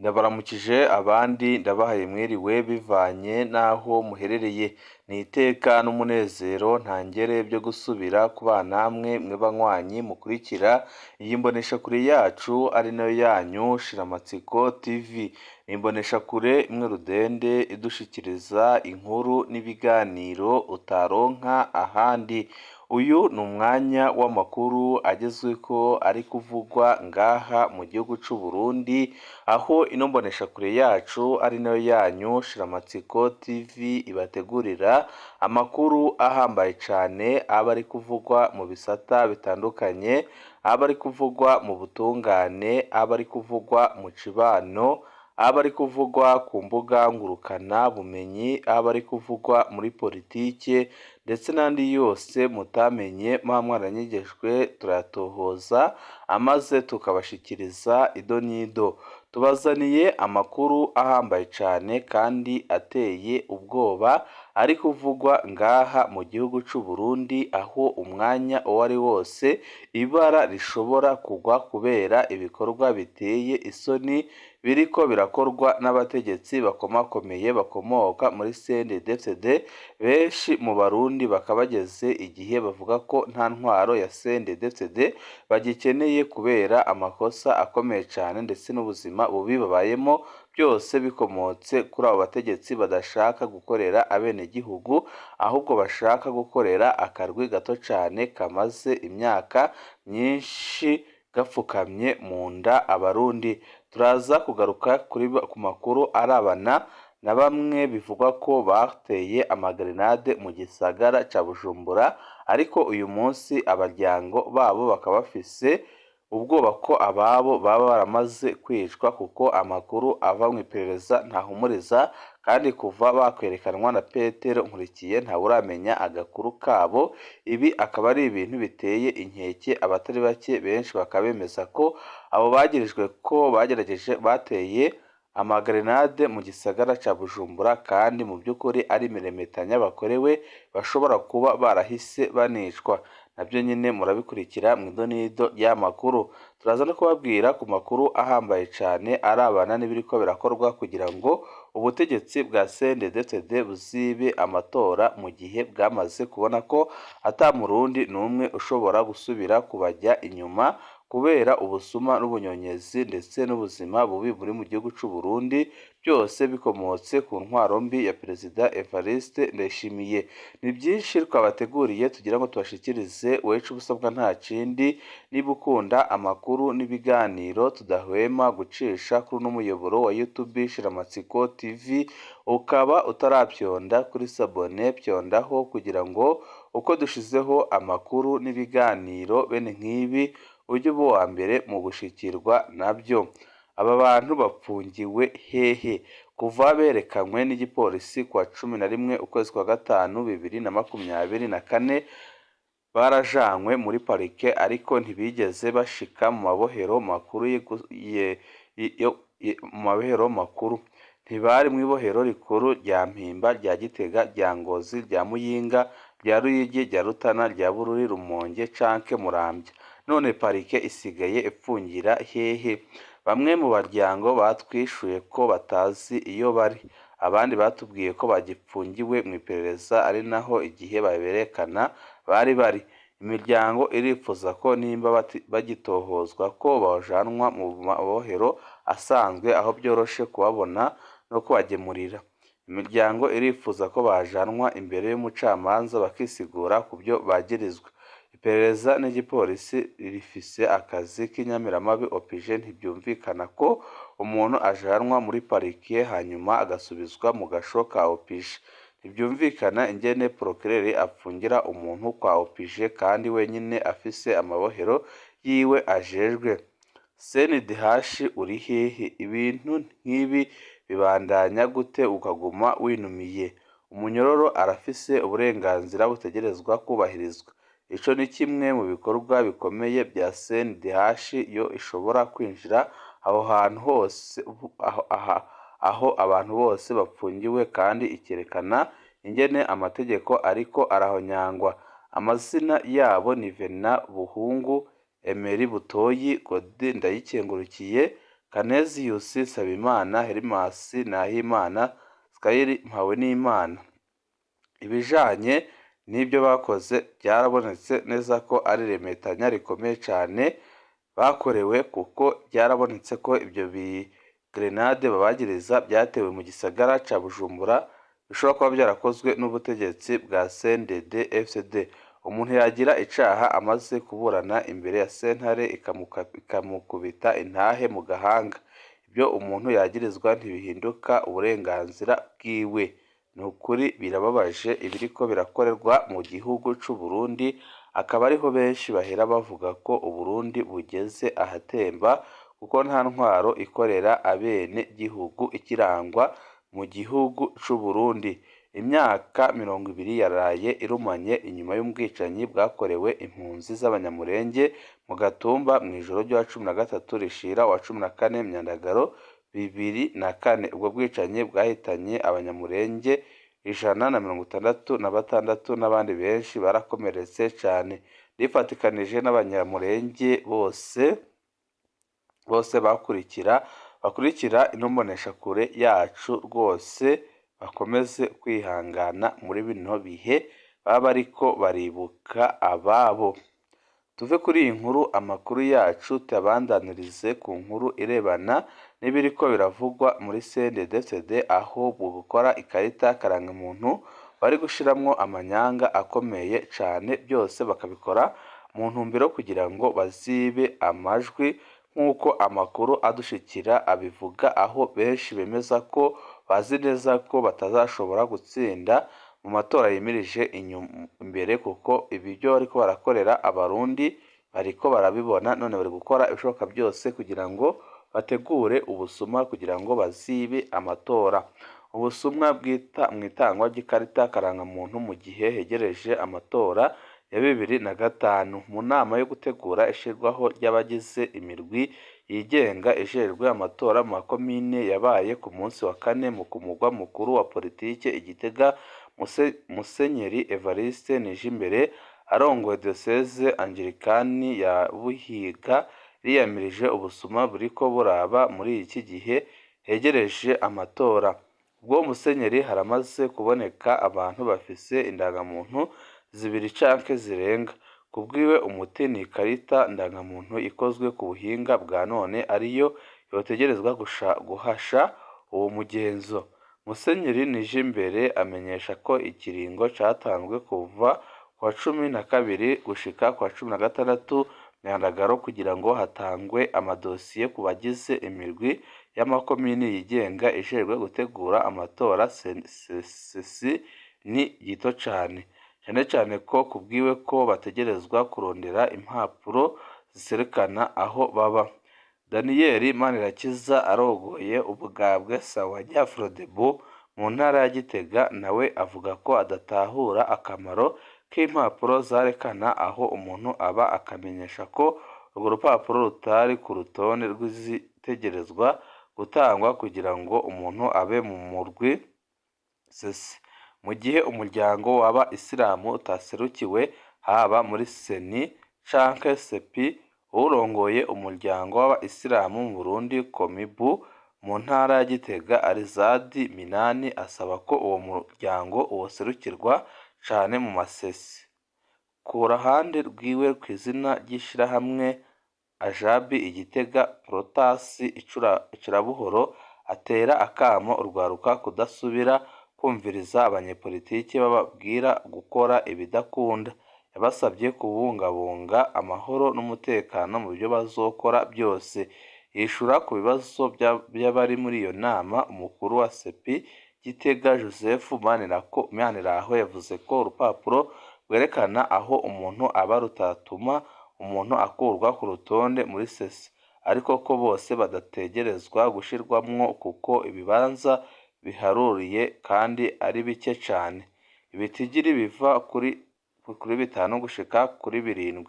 Ndabaramukije abandi ndabahaye mwiriwe bivanye n'aho muherereye, ni iteka n'umunezero ntangere byo gusubira kubana namwe mwe banywanyi mukurikira iyi mboneshakure yacu ari nayo yanyu Shiramatsiko TV, ni imboneshakure imwe rudende idushikiriza inkuru n'ibiganiro utaronka ahandi. Uyu ni umwanya w'amakuru agezweko ari kuvugwa ngaha mu gihugu c'u Burundi, aho ino mboneshakure yacu ari nayo yanyu Shiramatsiko TV ibategurira amakuru ahambaye cane aba ari kuvugwa mu bisata bitandukanye, aba ari kuvugwa mu butungane, aba ari kuvugwa mu cibano, aba ari kuvugwa ku mbuga ngurukana bumenyi, aba ari kuvugwa muri politike ndetse n'andi yose mutamenye muba mwaranyigishwe turayatohoza amaze tukabashikiriza ido n'ido. Tubazaniye amakuru ahambaye cane kandi ateye ubwoba ari kuvugwa ngaha mu gihugu c'u Burundi, aho umwanya uwo ari wose ibara rishobora kugwa kubera ibikorwa biteye isoni biriko birakorwa n'abategetsi bakomakomeye bakomoka muri CNDD-FDD. Benshi mu Barundi bakaba bageze igihe bavuga ko nta ntwaro ya CNDD-FDD bagikeneye kubera amakosa akomeye cane ndetse n'ubuzima bubi babayemo, byose bikomotse kuri abo bategetsi badashaka gukorera abenegihugu, ahubwo bashaka gukorera akarwi gato cane kamaze imyaka myinshi gapfukamye mu nda Abarundi. Turaza kugaruka ku makuru arabana na bamwe bivugwa ko bateye amagrenade mu gisagara ca Bujumbura, ariko uyu munsi abaryango babo bakaba bafise ubwoba ko ababo baba baramaze kwicwa, kuko amakuru ava mu iperereza ntahumuriza, kandi kuva bakwerekanwa na Petero Nkurikiye ntawuramenya agakuru kabo. Ibi akaba ari ibintu biteye inkeke abatari bake, benshi bakaba bemeza ko abo bagirijwe ko bateye amagrenade mu gisagara ca Bujumbura, kandi mu by'ukuri ari imeremetanya bakorewe, bashobora kuba barahise banicwa. Nabyo nyine murabikurikira mu idonido y'amakuru. Turaza no kubabwira ku makuru ahambaye cane arabana n'ibiriko birakorwa kugira ngo ubutegetsi bwa CNDD-FDD buzibe amatora, mu gihe bwamaze kubona ko ata murundi n'umwe ushobora gusubira kubajya inyuma kubera ubusuma n'ubunyonyezi ndetse n'ubuzima bubi buri mu gihugu c'u Burundi, byose bikomotse ku ntwaro mbi ya Perezida Evariste Ndayishimiye. Ni byinshi twabateguriye tugira ngo tubashikirize, wecu ubusabwa nta kindi, niba ukunda amakuru n'ibiganiro tudahwema gucisha kuri uno muyoboro wa YouTube Shiramatsiko TV, ukaba utarapyonda kuri sabone pyondaho kugira ngo uko dushizeho amakuru n'ibiganiro bene nk'ibi ujye uba uwa mbere mu gushikirwa nabyo. Aba bantu bapfungiwe hehe? Kuva berekanywe n'igipolisi kuwa 11 ukwezi kwa gatanu 2024 barajanywe muri parike, ariko ntibigeze bashika mu mabohero makuru. Ntibari mu ibohero rikuru rya Mpimba, rya Gitega, rya Ngozi, rya Muyinga, rya Ruyigi, rya Rutana, rya Bururi, Rumonge canke Muramvya. None parike isigaye ipfungira hehe? Bamwe mu baryango batwishuye ko batazi iyo bari, abandi batubwiye ko bagipfungiwe mu iperereza, ari naho igihe baberekana bari. Imiryango irifuza ko nimba bagitohozwa ko bajanwa mu mabohero asanzwe, aho byoroshe kubabona no kubagemurira. Imiryango irifuza ko bajanwa imbere y'umucamanza bakisigura ku byo bagirizwa. Iperereza n'igipolisi rifise akazi k'inyamiramabi OPG, ntibyumvikana ko umuntu ajanwa muri parike hanyuma agasubizwa mu gasho ka OPG. Ntibyumvikana ingene procureur apfungira umuntu kwa OPG kandi wenyine afise amabohero yiwe ajejwe. CNDH uri hehe? Ibintu nk'ibi bibandanya gute ukaguma winumiye? Umunyororo arafise uburenganzira butegerezwa kubahirizwa. Ico ni kimwe mu bikorwa bikomeye bya CNDH, yo ishobora kwinjira aho hantu hose aho abantu bose bapfungiwe, kandi ikerekana ingene amategeko ariko arahonyangwa. Amazina yabo ni Venant Buhungu, Emery Butoyi, Godin Ndayikengurukiye, Canesius Nsabimana, Hermas Nahimana, Skyler Mpawenimana. Ibijanye n'ibyo bakoze byarabonetse neza ko ari iremetanya rikomeye cyane bakorewe, kuko byarabonetse ko ibyo grenade babagiriza byatewe mu gisagara ca Bujumbura, bishobora kuba byarakozwe n'ubutegetsi bwa CNDD-FDD. Umuntu yagira icaha amaze kuburana imbere ya sentare ikamukubita intahe mu gahanga, ibyo umuntu yagirizwa ntibihinduka uburenganzira bwiwe. Ni ukuri birababaje ibiriko birakorerwa mu gihugu c'u Burundi, akaba ariho benshi bahera bavuga ko Uburundi bugeze ahatemba, kuko nta ntwaro ikorera abene gihugu ikirangwa mu gihugu c'u Burundi. Imyaka 20 yaraye irumanye inyuma y'ubwicanyi bwakorewe impunzi z'abanyamurenge mu Gatumba mw'ijoro rya 13 rishira wa 14 Myandagaro 2004. Ubwo bwicanyi bwahitanye abanyamurenge 166 n'abandi benshi barakomeretse cyane. Rifatikanije n'abanyamurenge bose bakurikira inomboneshakure yacu rwose bakomeze kwihangana muri bino bihe baba ariko baribuka ababo. Tuve kuri iyi nkuru, amakuru yacu tuyabandanirize ku nkuru irebana n'ibiriko biravugwa muri CNDD-FDD, aho gukora ikarita karangamuntu bari gushiramwo amanyanga akomeye cyane, byose bakabikora mu ntumbero kugira ngo bazibe amajwi, nk'uko amakuru adushikira abivuga, aho benshi bemeza ko bazi neza ko batazashobora gutsinda mu matora yimirije imbere, kuko ibyo bariko barakorera abarundi bariko barabibona, none bari gukora ibishoboka byose kugira ngo bategure ubusuma kugira ngo bazibe amatora. Ubusumwa mw'itangwa ry'ikarita karangamuntu mu gihe hegereje amatora ya 2005. Mu nama yo gutegura ishirwaho ry'abagize imirwi yigenga ijejwe amatora mu makomine yabaye ku munsi wa 4 mu mugwa mukuru wa politike Igitega, Musenyeri Evariste Nijimbere arongoye diocese Angilikani ya Buhiga riyamirije ubusuma buriko buraba muri iki gihe hegereje amatora. Ubwo Musenyeri haramaze kuboneka abantu bafise indangamuntu 2 canke zirenga. Kubwiwe umuti ni ikarita ndangamuntu ikozwe ku buhinga bwa none ariyo yotegerezwa guhasha uwo mugenzo. Musenyeri Nijimbere amenyesha ko ikiringo catanzwe kuva kwa 12 gushika kwa 16 Myandagaro kugira ngo hatangwe amadosiye ku bagize imirwi y'amakomini yigenga ijejwe gutegura amatora sesi ni gito cyane cyane ko kubwiwe ko bategerezwa kurondera impapuro ziserekana aho baba. Daniel Manirakiza arogoye ubugabwe sawa Nyafrodebu mu ntara ya Gitega, nawe avuga ko adatahura akamaro k'impapuro zarekana aho umuntu aba, akamenyesha ko urwo rupapuro rutari ku rutonde rw'izitegerezwa gutangwa kugira ngo umuntu abe mu murwi sesi. Mu gihe umuryango w'aba Isilamu utaserukiwe haba muri Seni canke Sepi, urongoye umuryango w'aba Isilamu mu Burundi Komibu mu ntara ya Gitega Arizadi Minani asaba ko uwo muryango woserukirwa cane mu masesi. Ku ruhande rwiwe kw'izina ry'ishirahamwe Ajabi Igitega, Protasi Icurabuhoro atera akamo urwaruka kudasubira kumviriza abanyepolitiki bababwira gukora ibidakunda. Yabasabye kubungabunga amahoro n'umutekano mu byo bazokora byose. Yishura ku bibazo by'abari muri iyo nama, umukuru wa Sepi Gitega Joseph Maniraho yavuze ko urupapuro rwerekana aho umuntu aba rutatuma umuntu akurwa ku rutonde muri sesi, ariko ko bose badategerezwa gushirwamwo kuko ibibanza biharuriye kandi ari bike cyane. Ibitigiri biva kuri 5 gushika kuri 7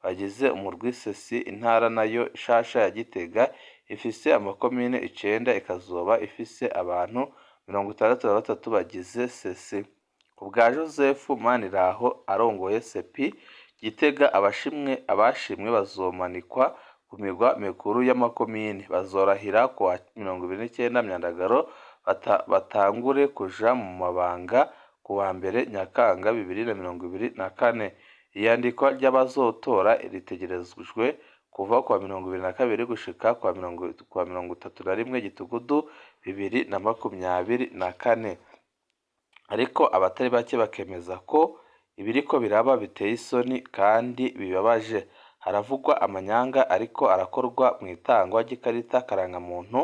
bagize umurwi sesi. Intara nayo shasha ya Gitega ifise amakomine 9 ikazoba ifise abantu 63 bagize sesi. Ku bwa Joseph Maniraho arongoye Sepi Gitega, abashimwe bazomanikwa ku migwa mikuru y'amakomine. Bazorahira kuwa 29 Myandagaro batangure kuja mu mabanga kuwa mbere Nyakanga 2024. Iyandikwa ry'abazotora ritegerezwa kuva kuwa 22 gushika kuwa 31 Gitugudu 2024. Ariko abatari bake bakemeza ko ibiriko biraba biteye isoni kandi bibabaje. Haravugwa amanyanga ariko arakorwa mu itangwa ry'ikarita karangamuntu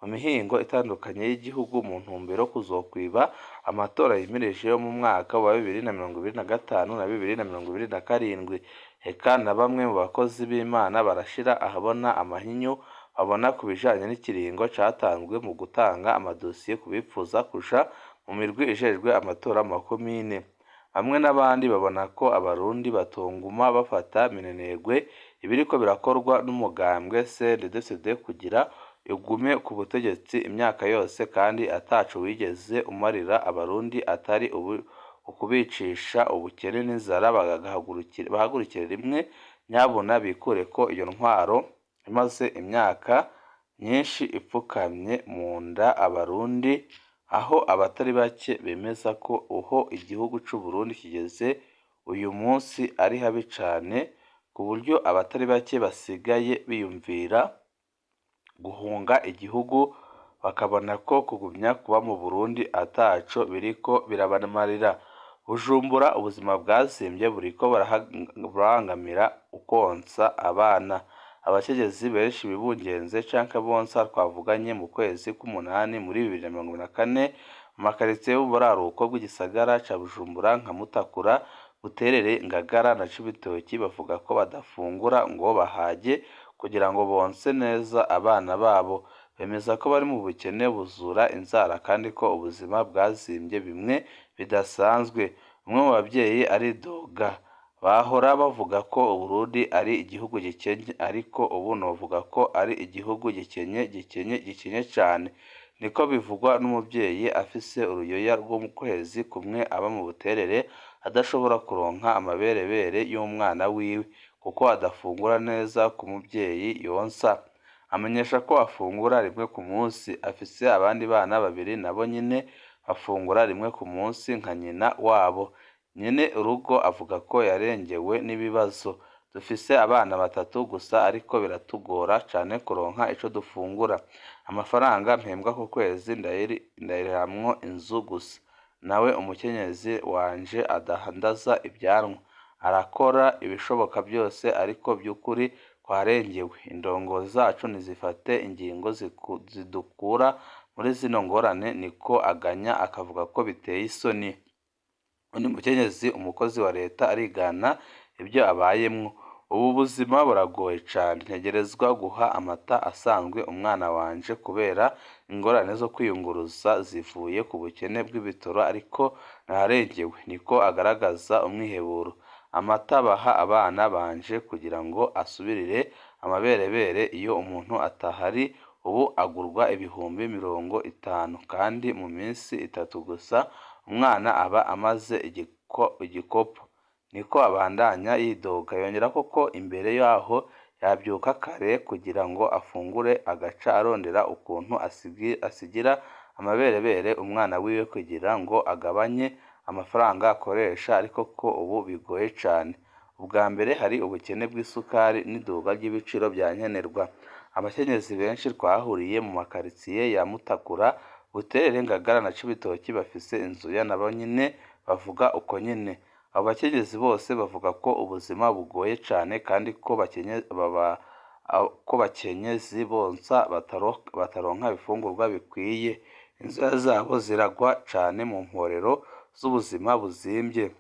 mu mihingo itandukanye y'igihugu mu ntumbero kuzokwiba amatora yimirije yo mu mwaka wa 2025 na 2027. Eka na bamwe mu bakozi b'Imana barashira ahabona amahinyu babona ku bijanye n'ikiringo catanzwe mu gutanga amadosiye kubipfuza kuja mu mirwi ijejwe amatora mu makomine. Hamwe n'abandi babona ko abarundi batonguma bafata minenegwe ibiriko birakorwa n'umugambwe CNDD-FDD kugira ugume ku butegetsi imyaka yose kandi ataco wigeze umarira abarundi atari ukubicisha ubukene n'inzara. Bahagurukire rimwe nyabona bikure ko iyo ntwaro imaze imyaka myinshi ipfukamye mu nda abarundi, aho abatari bake bemeza ko igihugu c'u Burundi kigeze uyu munsi ari habi cane, ku buryo abatari bake basigaye biyumvira guhunga igihugu bakabona ko kugumya kuba mu Burundi ataco biriko birabamarira. Bujumbura ubuzima bwazimvye buriko burahangamira ukonsa abana. Abakenyezi benshi bibungenze canke bonsa twavuganye mu kwezi k'umunani muri 2024 mu makaritsiye y'uburaruko bw'igisagara ca Bujumbura nka Mutakura, Buterere, Ngagara na Cibitoki bavuga ko badafungura ngo bahage kugira ngo bonse neza abana babo. Bemeza ko bari mu bukene buzura inzara kandi ko ubuzima bwazimvye bimwe bidasanzwe. Umwe mu bavyeyi aridoga. Bahora bavuga ko Uburundi ari igihugu gikenye, ariko ubu novuga ko ari igihugu gikenye cane. Niko bivugwa n'umuvyeyi afise uruyoya rwo mu kwezi kumwe aba mu Buterere adashobora kuronka amaberebere y'umwana wiwe kuko adafungura neza ku muvyeyi yonsa. Amenyesha ko afungura rimwe ku munsi. Afise abandi bana babiri nabo nyene bafungura rimwe ku munsi nka nyina wabo. Nyene urugo avuga ko yarengewe n'ibibazo. Dufise abana 3 gusa ariko biratugora cane kuronka ico dufungura. Amafaranga mpembwa ku kwezi ndayirihamwo inzu gusa. Nawe umukenyezi wanje adahandaza ibyanwa. Arakora ibishoboka byose ariko by'ukuri twarengewe. Indongozi zacu nizifate ingingo zidukura muri zino ngorane. Niko aganya akavuga ko biteye isoni. Undi mukenyezi umukozi wa leta arigana ibyo abayemwo. Ubu buzima buragoye cane. Ntegerezwa guha amata asanzwe umwana wanje kubera ingorane zo kwiyunguruza zivuye ku bukene bw'ibitoro ariko narengewe. Niko agaragaza umwiheburo. Amata baha abana banje kugira ngo asubirire amaberebere iyo umuntu atahari ubu agurwa ibihumbi 50 kandi mu minsi 3 gusa umwana aba amaze igikopo. Niko abandanya yidoga. Yongera ko imbere yaho yabyuka kare kugira ngo afungure agaca arondera ukuntu asigira amaberebere umwana wiwe kugira ngo agabanye amafaranga akoresha, ariko ko ubu bigoye cane. Ubwa mbere hari ubukene bw'isukari n'iduga ry'ibiciro bya nkenerwa. Abakenyezi benshi twahuriye mu makaritsiye ya Mutakura, Buterere, Ngagara na Cibitoki bafise inzu nabo nyene bavuga uko nyene. Abo bakenyezi bose bavuga ko ubuzima bugoye cane kandi ko bakenyezi bonsa bataronka ibifungurwa bikwiye. Inzara zabo ziragwa cane mu mporero z'ubuzima buzimvye.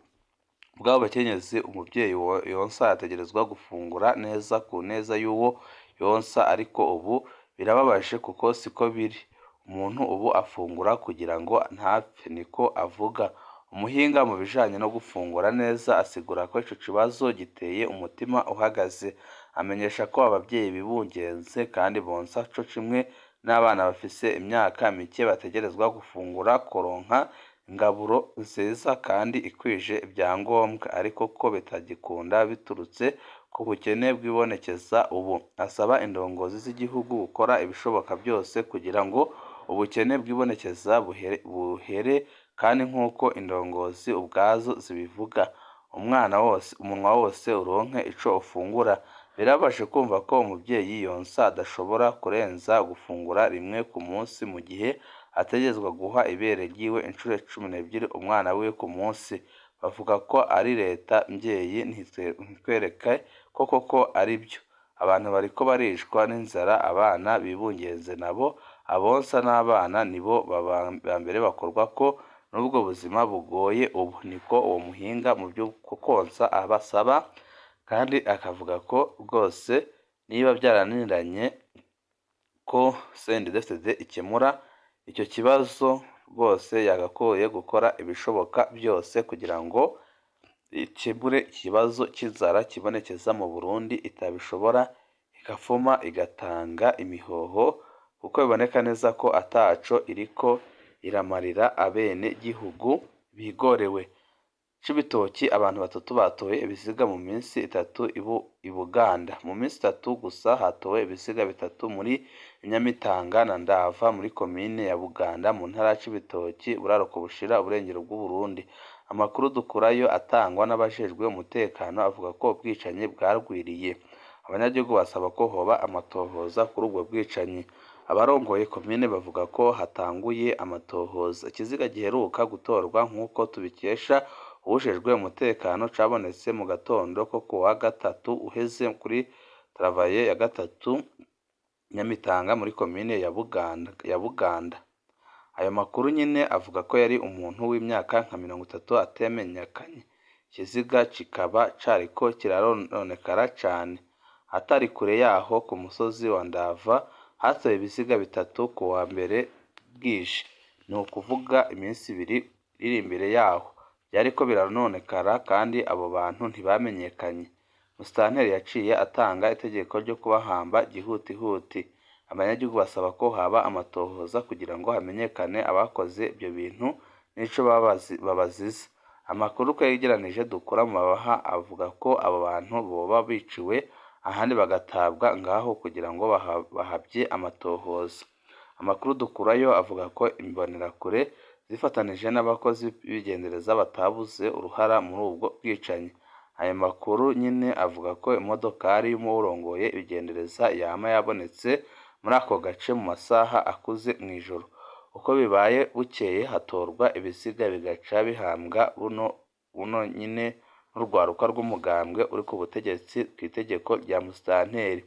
Bw'abo bakenyezi umuvyeyi yonsa yategerezwa gufungura neza ku neza y'uwo yonsa, ariko ubu birababaje kuko siko biri. Umuntu ubu afungura kugira ngo ntapfe. Niko avuga. Umuhinga mu bijanye no gufungura neza asigura ko ico kibazo giteye umutima uhagaze. Amenyesha ko abavyeyi bibungenze kandi bonsa co kimwe n'abana bafise imyaka mike bategerezwa gufungura kuronka ingaburo nziza kandi ikwije ibyangombwa, ariko ko bitagikunda biturutse ku bukene bwibonekeza ubu. Asaba indongozi z'igihugu gukora ibishoboka byose kugira ngo ubukene bwibonekeza buhere, kandi nk'uko indongozi ubwazo zibivuga, umunwa wose uronke ico ufungura. Birababaje kumva ko umubyeyi yonsa adashobora kurenza gufungura rimwe ku munsi, mu gihe ategerezwa guha ibere ryiwe incuro 12 umwana wiwe ku munsi. Bavuga ko ari leta mbyeyi, ntitwereke ko koko ari byo. Abantu bariko baricwa n'inzara, abana bibungenze nabo, abonsa n'abana nibo ba mbere bakorwako n'ubwo buzima bugoye ubu. Niko uwo muhinga mu byo konsa abasaba, kandi akavuga ko rwose niba byarananiranye ko CNDD-FDD ikemura icyo kibazo, rwose yagakoye gukora ibishoboka byose kugira ngo ikemure ikibazo cy'inzara kibonekeza mu Burundi, itabishobora igafuma igatanga imihoho, kuko biboneka neza ko ataco iriko iramarira abene gihugu bigorewe. Cibitoki, abantu 3 batowe ibiziga mu minsi 3 i Buganda. Mu minsi 3 gusa hatowe ibiziga 3 muri Nyamitanga na Ndava muri komine ya Buganda mu ntara ya Cibitoki, buraruko bushira uburengero bw'u Burundi. Amakuru dukurayo atangwa n'abajejwe umutekano avuga ko ubwicanyi bwarwiriye. Abanyagihugu basaba ko hoba amatohoza kuri ubwo bwicanyi. Abarongoye komine bavuga ko hatanguye amatohoza. Ikiziga giheruka gutorwa nk'uko tubikesha uwujejwe umutekano cabonetse mu gatondo ko kuwa gatatu uheze kuri travaye ya gatatu Nyamitanga muri komine ya Buganda. Ayo makuru nyine avuga ko yari umuntu w'imyaka nka 30 atamenyekanye. Ikiziga kikaba cariko kirarononekara cane. Atari kure yaho ku musozi wa Ndava hatoye ibiziga 3 ku wa mbere bwije, ni ukuvuga iminsi 2 iri imbere yaho. Byariko biranonekara kandi abo bantu ntibamenyekanye. Musitanteri yaciye atanga itegeko ryo kubahamba gihutihuti. Abanyagihugu basaba ko haba amatohoza kugira ngo hamenyekane abakoze ibyo bintu n'ico babaziza. Amakuru ko yegeranije dukura mu mabaha avuga ko abo bantu boba biciwe ahandi bagatabwa ngaho kugira ngo bahabye amatohoza. Amakuru dukurayo avuga ko imbonerakure zifatanije n'abakozi b'igendereza batabuze uruhara muri ubwo bwicanyi. Ayo makuru nyine avuga ko imodokari y'umurongoye ibigendereza yama yabonetse muri ako gace mu masaha akuze mw'ijoro. Uko bibaye bukeye hatorwa ibiziga bigaca bihambwa buno nyine n'urwaruka rw'umugambwe uri ku butegetsi kw'itegeko rya musitanteri.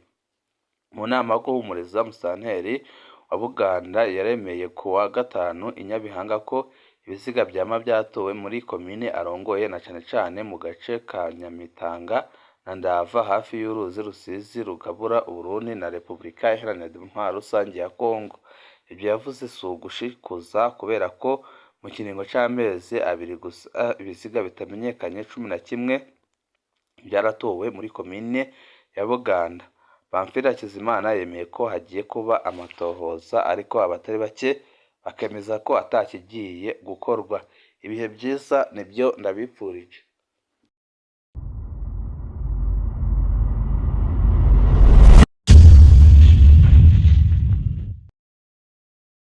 Mu nama yo guhumuriza, musitanteri wa Buganda yaremeye ku wa gatanu i Nyabihanga ko ibiziga vyama vyatowe muri komine arongoye na cane cane mu gace ka Nyamitanga na Ndava hafi y'uruzi Rusizi rugabura Uburundi na Repubulika Iharanira Demokarasi Rusange ya Kongo. Ivyo yavuze si ugushikuza kubera ko mu kiringo c'amezi 2 gusa ibiziga bitamenyekanye 11 vyaratowe muri komine ya Buganda. Pamphile Hakizimana yemeye ko hagiye kuba amatohoza, ariko abatari bake bakemeza ko atakigiye gukorwa. Ibihe byiza nibyo ndabipfurije.